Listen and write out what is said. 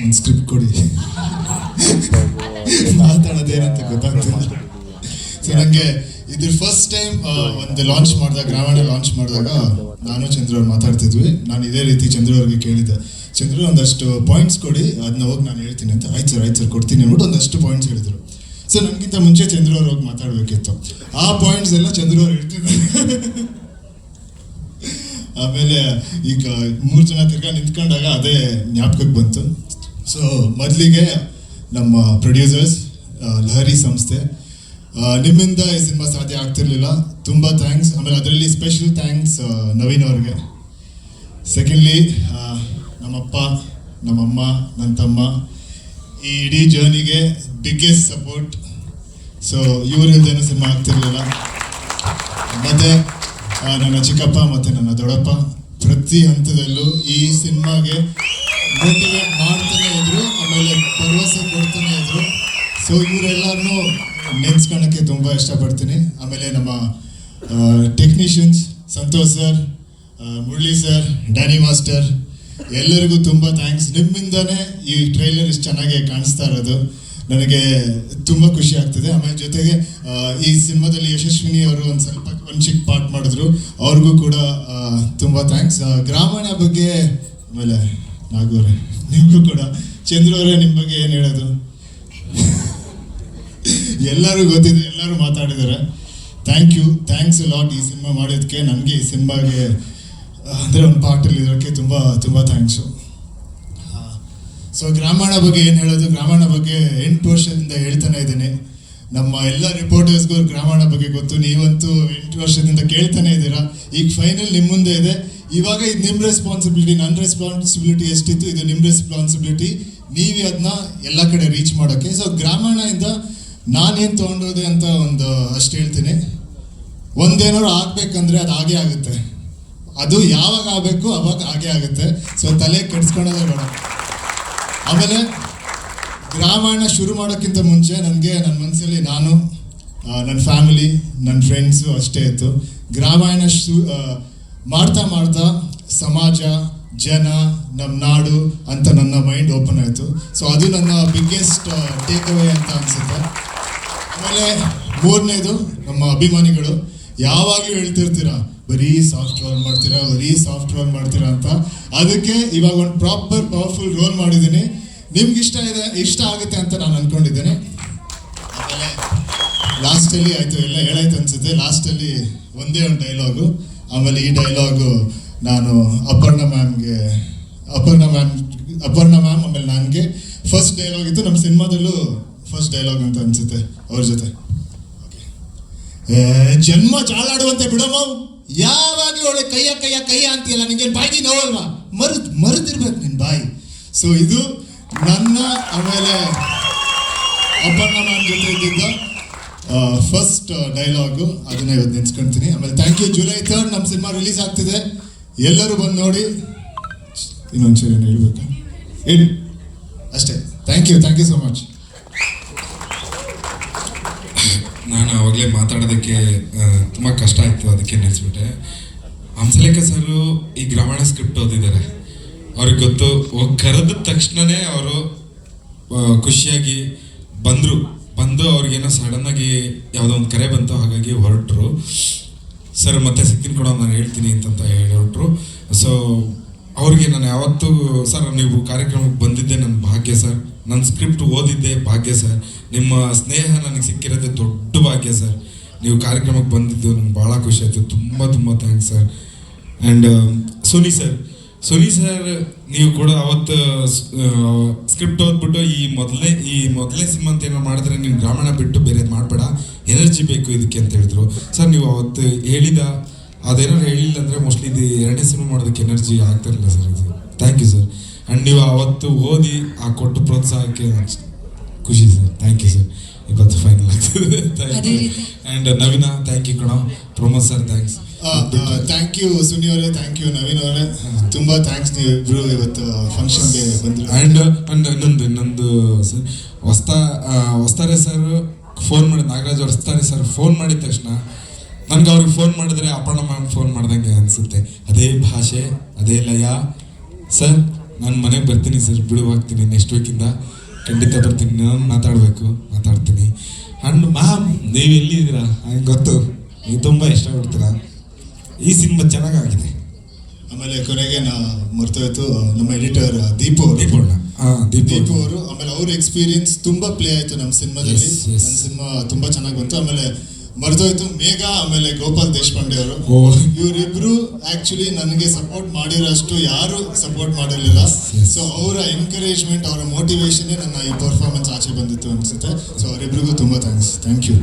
ಒಂದು ಸ್ಕ್ರಿಪ್ಟ್ ಕೊಡಿ ಮಾತಾಡೋದೇನಂತ ಗೊತ್ತಾಗ್ತಿಲ್ಲ. ಸೊ ನನಗೆ ಇದ್ರ ಫಸ್ಟ್ ಟೈಮ್ ಒಂದು ಲಾಂಚ್ ಮಾಡಿದಾಗ, ಗ್ರಾಮಣ ಲಾಂಚ್ ಮಾಡಿದಾಗ ನಾನು ಚಂದ್ರು ಅವ್ರು ಮಾತಾಡ್ತಿದ್ವಿ. ನಾನು ಇದೇ ರೀತಿ ಚಂದ್ರು ಅವ್ರಿಗೆ ಕೇಳಿದ್ದೆ, ಚಂದ್ರು ಒಂದಷ್ಟು ಪಾಯಿಂಟ್ಸ್ ಕೊಡಿ, ಅದನ್ನ ಹೋಗಿ ನಾನು ಹೇಳ್ತೀನಿ ಅಂತ. ಆಯ್ತು ಸರ್ ಕೊಡ್ತೀನಿ ಅಂದ್ಬಿಟ್ಟು ಒಂದಷ್ಟು ಪಾಯಿಂಟ್ಸ್ ಹೇಳಿದ್ರು. ಸೊ ನನಗಿಂತ ಮುಂಚೆ ಚಂದ್ರು ಅವ್ರು ಹೋಗಿ ಮಾತಾಡಬೇಕಿತ್ತು. ಆ ಪಾಯಿಂಟ್ಸ್ ಎಲ್ಲ ಚಂದ್ರು ಅವ್ರು ಹೇಳ್ತಿದ್ದಾರೆ. ಆಮೇಲೆ ಈಗ 3 ಜನ ತಿರ್ಗಾ ನಿಂತ್ಕೊಂಡಾಗ ಅದೇ ಜ್ಞಾಪಕಕ್ಕೆ ಬಂತು. ಸೊ ಮೊದಲಿಗೆ ನಮ್ಮ ಪ್ರೊಡ್ಯೂಸರ್ಸ್, ಲಹರಿ ಸಂಸ್ಥೆ, ನಿಮ್ಮಿಂದ ಈ ಸಿನಿಮಾ ಸಾಧ್ಯ ಆಗ್ತಿರ್ಲಿಲ್ಲ, ತುಂಬ ಥ್ಯಾಂಕ್ಸ್. ಆಮೇಲೆ ಅದರಲ್ಲಿ ಸ್ಪೆಷಲ್ ಥ್ಯಾಂಕ್ಸ್ ನವೀನ್ ಅವ್ರಿಗೆ. ಸೆಕೆಂಡ್ಲಿ ನಮ್ಮಪ್ಪ, ನಮ್ಮಮ್ಮ, ನನ್ನ ತಮ್ಮ, ಈ ಇಡೀ ಜರ್ನಿಗೆ ಬಿಗ್ಗೆಸ್ಟ್ ಸಪೋರ್ಟ್. ಸೊ ಇವರಿಲ್ದೇನೂ ಸಿನಿಮಾ ಆಗ್ತಿರ್ಲಿಲ್ಲ. ಮತ್ತು ನನ್ನ ಚಿಕ್ಕಪ್ಪ ಮತ್ತು ನನ್ನ ದೊಡ್ಡಪ್ಪ ಪ್ರತಿ ಹಂತದಲ್ಲೂ ಈ ಸಿನಿಮಾಗೆ ಮೋಟಿವೇಟ್ ಮಾಡ್ತಾನೆ ಇದ್ರು, ಆಮೇಲೆ ಭರವಸೆ ಕೊಡ್ತಾನೆ ಇದ್ರು. ಸೊ ಇವರೆಲ್ಲರನ್ನೂ ನೆನ್ಸ್ಕೊಳ್ಳೋಕ್ಕೆ ತುಂಬ ಇಷ್ಟಪಡ್ತೀನಿ. ಆಮೇಲೆ ನಮ್ಮ technicians Santosh sir, Murali sir, Danny master, ಎಲ್ಲರಿಗೂ ತುಂಬ ಥ್ಯಾಂಕ್ಸ್. ನಿಮ್ಮಿಂದನೇ ಈ ಟ್ರೈಲರ್ ಇಷ್ಟು ಚೆನ್ನಾಗಿ ಕಾಣಿಸ್ತಾ ಇರೋದು ನನಗೆ ತುಂಬ ಖುಷಿ ಆಗ್ತದೆ. ಆಮೇಲೆ ಜೊತೆಗೆ ಈ ಸಿನಿಮಾದಲ್ಲಿ ಯಶಸ್ವಿನಿ ಅವರು ಒಂದು ಚಿಕ್ಕ ಪಾರ್ಟ್ ಮಾಡಿದ್ರು, ಅವ್ರಿಗೂ ಕೂಡ ತುಂಬ ಥ್ಯಾಂಕ್ಸ್. ಗ್ರಾಮಣ ಬಗ್ಗೆ ಆಮೇಲೆ ನಾಗೂರೇ ನಿಮಗೂ ಕೂಡ. ಚಂದ್ರು ಅವರೇ, ನಿಮ್ಮ ಬಗ್ಗೆ ಏನು ಹೇಳೋದು? ಎಲ್ಲರೂ ಗೊತ್ತಿದೆ, ಎಲ್ಲರೂ ಮಾತಾಡಿದ್ದಾರೆ. ಥ್ಯಾಂಕ್ಸ್ ಲಾಟ್ ಈ ಸಿನಿಮಾ ಮಾಡೋದಕ್ಕೆ. ನನಗೆ ಈ ಸಿನಿಮಾಗೆ ಅಂದರೆ ಒಂದು ಪಾರ್ಟಲ್ಲಿ ಇರೋಕ್ಕೆ ತುಂಬ ತುಂಬ ಥ್ಯಾಂಕ್ಸು. ಸೊ ಗ್ರಾಮಣ ಬಗ್ಗೆ ಏನು ಹೇಳೋದು? ಗ್ರಾಮಣ ಬಗ್ಗೆ 8 ವರ್ಷದಿಂದ ಹೇಳ್ತಾನೆ ಇದ್ದೀನಿ. ನಮ್ಮ ಎಲ್ಲ ರಿಪೋರ್ಟರ್ಸ್ಗೂ ಗ್ರಾಮಣ ಬಗ್ಗೆ ಗೊತ್ತು, ನೀವಂತೂ 8 ವರ್ಷದಿಂದ ಕೇಳ್ತಾನೆ ಇದ್ದೀರಾ. ಈಗ ಫೈನಲ್ ನಿಮ್ಮ ಮುಂದೆ ಇದೆ. ಇವಾಗ ಇದು ನಿಮ್ಮ ರೆಸ್ಪಾನ್ಸಿಬಿಲಿಟಿ. ನನ್ನ ರೆಸ್ಪಾನ್ಸಿಬಿಲಿಟಿ ಎಷ್ಟಿತ್ತು, ಇದು ನಿಮ್ಮ ರೆಸ್ಪಾನ್ಸಿಬಿಲಿಟಿ. ನೀವೇ ಅದನ್ನ ಎಲ್ಲ ಕಡೆ ರೀಚ್ ಮಾಡೋಕ್ಕೆ. ಸೊ ಗ್ರಾಮಣದಿಂದ ನಾನೇನು ತೊಗೊಂಡೋದೆ ಅಂತ ಒಂದು ಅಷ್ಟು ಹೇಳ್ತೀನಿ. ಒಂದೇನಾದ್ರು ಆಗ್ಬೇಕಂದ್ರೆ ಅದು ಹಾಗೇ ಆಗುತ್ತೆ. ಅದು ಯಾವಾಗ ಆಗಬೇಕು ಅವಾಗ ಹಾಗೇ ಆಗುತ್ತೆ. ಸೊ ತಲೆ ಕೆಡ್ಸ್ಕೊಳ್ಳೋದೇ ಬೇಡ. ಆಮೇಲೆ ಗ್ರಾಮಣ ಶುರು ಮಾಡೋಕ್ಕಿಂತ ಮುಂಚೆ ನನಗೆ ನನ್ನ ಮನಸ್ಸಲ್ಲಿ ನಾನು, ನನ್ನ ಫ್ಯಾಮಿಲಿ, ನನ್ನ ಫ್ರೆಂಡ್ಸು ಅಷ್ಟೇ ಇತ್ತು. ಗ್ರಾಮಾಯಣ ಮಾಡ್ತಾ ಸಮಾಜ, ಜನ, ನಮ್ಮ ನಾಡು ಅಂತ ನನ್ನ ಮೈಂಡ್ ಓಪನ್ ಆಯಿತು. ಸೊ ಅದು ನನ್ನ ಬಿಗ್ಗೆಸ್ಟ್ ಟೇಕ್ ಅವೇ ಅಂತ ಅನಿಸುತ್ತೆ. ಆಮೇಲೆ 3ನೇದು, ನಮ್ಮ ಅಭಿಮಾನಿಗಳು ಯಾವಾಗಲೂ ಹೇಳ್ತಿರ್ತೀರ ಬರೀ ಸಾಫ್ಟ್ವೇರ್ ಮಾಡ್ತೀರಾ ಅಂತ. ಅದಕ್ಕೆ ಇವಾಗ ಒಂದು ಪ್ರಾಪರ್ ಪವರ್ಫುಲ್ ರೋಲ್ ಮಾಡಿದ್ದೀನಿ. ನಿಮ್ಗೆ ಇಷ್ಟ ಆಗುತ್ತೆ ಅಂತ ನಾನು ಅಂದ್ಕೊಂಡಿದ್ದೇನೆ. ಆಮೇಲೆ ಲಾಸ್ಟಲ್ಲಿ ಆಯಿತು, ಎಲ್ಲ ಹೇಳಾಯ್ತು ಅನಿಸುತ್ತೆ. ಲಾಸ್ಟಲ್ಲಿ ಒಂದೇ ಒಂದು ಡೈಲಾಗು. ಆಮೇಲೆ ಈ ಡೈಲಾಗು ನಾನು ಅಪರ್ಣ ಮ್ಯಾಮ್ ಆಮೇಲೆ ನನಗೆ ಫಸ್ಟ್ ಡೈಲಾಗ್ ಇತ್ತು. ನಮ್ಮ ಸಿನಿಮಾದಲ್ಲೂ ಫಸ್ಟ್ ಡೈಲಾಗ್ ಅಂತ ಅನಿಸುತ್ತೆ ಅವ್ರ ಜೊತೆ. ಜನ್ಮ ಚಾಲಾಡುವಂತೆ ಬಿಡಮ್ಮ, ಯಾವಾಗಲೂ ಒಳ್ಳೆ ಕೈಯ ಅಂತೀಯಲ್ಲ, ನಿಂಗೇನು ಬಾಯಿ ನೋವಲ್ವಾ? ಮರುದಿರ್ಬೇಕು ನಿನ್ನ ಬಾಯಿ. ಸೊ ಇದು ನನ್ನ, ಆಮೇಲೆ ಅಪರ್ಣ ಮ್ಯಾಮ್ ಜೊತೆ ಇದ್ದಿದ್ದ ಫಸ್ಟ್ ಡೈಲಾಗು. ಅದನ್ನ ಇವತ್ತು ನೆನ್ಸ್ಕೊಳ್ತೀನಿ. ಆಮೇಲೆ ಥ್ಯಾಂಕ್ ಯು. ಜುಲೈ 3 ನಮ್ಮ ಸಿನಿಮಾ ರಿಲೀಸ್ ಆಗ್ತಿದೆ, ಎಲ್ಲರೂ ಬಂದು ನೋಡಿ. ಇನ್ನೊಂದ್ಸರಿ ಏನು ಹೇಳ್ಬೇಕಾ? ಹೇಳಿ ಅಷ್ಟೇ. Thank you so much. ನಾನು ಆವಾಗಲೇ ಮಾತಾಡೋದಕ್ಕೆ ತುಂಬ ಕಷ್ಟ ಆಯಿತು, ಅದಕ್ಕೆ ನಿಲ್ಲಿಸ್ಬಿಟ್ಟೆ. ಹಂಸಲೇಖ ಸರ್ ಈ ಗ್ರಾಮಣ ಸ್ಕ್ರಿಪ್ಟ್ ಓದಿದ್ದಾರೆ. ಅವ್ರಿಗೆ ಗೊತ್ತು, ಕರೆದ ತಕ್ಷಣವೇ ಅವರು ಖುಷಿಯಾಗಿ ಬಂದು ಅವ್ರಿಗೇನೋ ಸಡನ್ನಾಗಿ ಯಾವುದೋ ಒಂದು ಕರೆ ಬಂತು, ಹಾಗಾಗಿ ಹೊರಟರು. ಸರ್ ಮತ್ತೆ ಸಿಗ್ತೀನಿ ಕೊಡೋ, ನಾನು ಹೇಳ್ತೀನಿ ಅಂತ ಹೇಳಿ ಹೊರಟರು. ಸೊ ಅವ್ರಿಗೆ ನಾನು ಯಾವತ್ತೂ, ಸರ್ ನೀವು ಕಾರ್ಯಕ್ರಮಕ್ಕೆ ಬಂದಿದ್ದೆ ನನ್ನ ಭಾಗ್ಯ ಸರ್, ನನ್ನ ಸ್ಕ್ರಿಪ್ಟ್ ಓದಿದ್ದೆ ಭಾಗ್ಯ ಸರ್, ನಿಮ್ಮ ಸ್ನೇಹ ನನಗೆ ಸಿಕ್ಕಿರೋದೇ ದೊಡ್ಡ ಭಾಗ್ಯ ಸರ್, ನೀವು ಕಾರ್ಯಕ್ರಮಕ್ಕೆ ಬಂದಿದ್ದು ನಂಗೆ ಭಾಳ ಖುಷಿ ಆಯಿತು, ತುಂಬ thanks sir. And Soni sir ನೀವು ಕೂಡ ಅವತ್ತು ಸ್ಕ್ರಿಪ್ಟ್ ಓದ್ಬಿಟ್ಟು ಈ ಮೊದಲನೇ ಸಿನಿಮಾ ಅಂತ ಏನೋ ಮಾಡಿದ್ರೆ ನೀವು ಗ್ರಾಮಣ ಬಿಟ್ಟು ಬೇರೆ ಮಾಡಬೇಡ, ಎನರ್ಜಿ ಬೇಕು ಇದಕ್ಕೆ ಅಂತ ಹೇಳಿದ್ರು. ಸರ್ ನೀವು ಅವತ್ತು ಅದೇನಾದ್ರು ಹೇಳಿಲ್ಲ ಅಂದರೆ ಮೋಸ್ಟ್ಲಿ ಇದು 2ನೇ ಸಿನಿಮಾ ಮಾಡೋದಕ್ಕೆ ಎನರ್ಜಿ ಆಗ್ತಿರಲಿಲ್ಲ ಸರ್. ಇದು ಥ್ಯಾಂಕ್ ಯು ಸರ್. ಆ್ಯಂಡ್ ನೀವು ಅವತ್ತು ಓದಿ ಆ ಕೊಟ್ಟು ಪ್ರೋತ್ಸಾಹಕ್ಕೆ ಖುಷಿ ಸರ್. Thank you sir. ಇವತ್ತು ಫೈನಲ್ ಆಗ್ತದೆ. ಆ್ಯಂಡ್ ನವೀನ ಥ್ಯಾಂಕ್ ಯು ಕಣ. Pramod sir thanks. Thank you Suni ಅವರೇ, ಥ್ಯಾಂಕ್ ಯು ನವೀನ್ ಅವರೇ, ತುಂಬ ಥ್ಯಾಂಕ್ಸ್. ನೀವು ಇಬ್ಬರು ಇವತ್ತು ಫಂಕ್ಷನ್ಗೆ ಬಂದರು. ಆ್ಯಂಡ್ ಇನ್ನೊಂದು ಸರ್, ಹೊಸ್ತಾರೆ ಸರ್ ಫೋನ್ ಮಾಡಿ, ನಾಗರಾಜ್ ಹೊಸ್ತಾರೆ ಸರ್ ಫೋನ್ ಮಾಡಿದ ತಕ್ಷಣ ನನಗೆ ಅವ್ರಿಗೆ ಫೋನ್ ಮಾಡಿದ್ರೆ ಅಪರ್ಣ ಮ್ಯಾಮ್ ಫೋನ್ ಮಾಡ್ದಂಗೆ ಅನಿಸುತ್ತೆ. ಅದೇ ಭಾಷೆ, ಅದೇ ಲಯ. ಸರ್ ನಾನು ಮನೆಗೆ ಬರ್ತೀನಿ ಸರ್, ಬಿಡುವಾಗ್ತೀನಿ ನೆಕ್ಸ್ಟ್ ವೀಕಿಂದ ಖಂಡಿತ ಬರ್ತೀನಿ. ನಾನು ಮಾತಾಡ್ತೀನಿ. ಅಂಡ್ ಮ್ಯಾಮ್ ನೀವು ಎಲ್ಲಿದ್ದೀರಾ? ನನಗೆ ಗೊತ್ತು ನೀವು ತುಂಬ ಇಷ್ಟಪಡ್ತೀರಾ. ಈ ಸಿನಿಮಾ ಚೆನ್ನಾಗಾಗಿದೆ. ಆಮೇಲೆ ಕೊನೆಗೆ ಮರ್ತೋಯ್ತು, ನಮ್ಮ ಎಡಿಟರ್ ದೀಪು ಅವರು ಆಮೇಲೆ ಅವ್ರ ಎಕ್ಸ್ಪೀರಿಯನ್ಸ್ ತುಂಬಾ ಪ್ಲೇ ಆಯ್ತು ನಮ್ಮ ಸಿನಿಮಾದಲ್ಲಿ. ನನ್ನ ಸಿನಿಮಾ ತುಂಬಾ ಚೆನ್ನಾಗಿ ಬಂತು. ಆಮೇಲೆ ಮರ್ತೋಯ್ತು ಮೇಘ, ಆಮೇಲೆ ಗೋಪಾಲ್ ದೇಶಪಾಂಡೆ ಅವರು. ಇವರಿಬ್ರು ಆಕ್ಚುಲಿ ನನಗೆ ಸಪೋರ್ಟ್ ಮಾಡಿರೋಷ್ಟು ಯಾರು ಸಪೋರ್ಟ್ ಮಾಡಿರಲಿಲ್ಲ. ಸೊ ಅವರ ಎನ್ಕರೇಜ್ಮೆಂಟ್, ಅವರ ಮೋಟಿವೇಶನ್ ನನ್ನ ಈ ಪರ್ಫಾರ್ಮೆನ್ಸ್ ಆಚೆ ಬಂದಿತ್ತು ಅನ್ಸುತ್ತೆ. ಸೊ ಅವರಿಬ್ರಿಗೂ ತುಂಬಾ ಥ್ಯಾಂಕ್ಸ್. Thank you.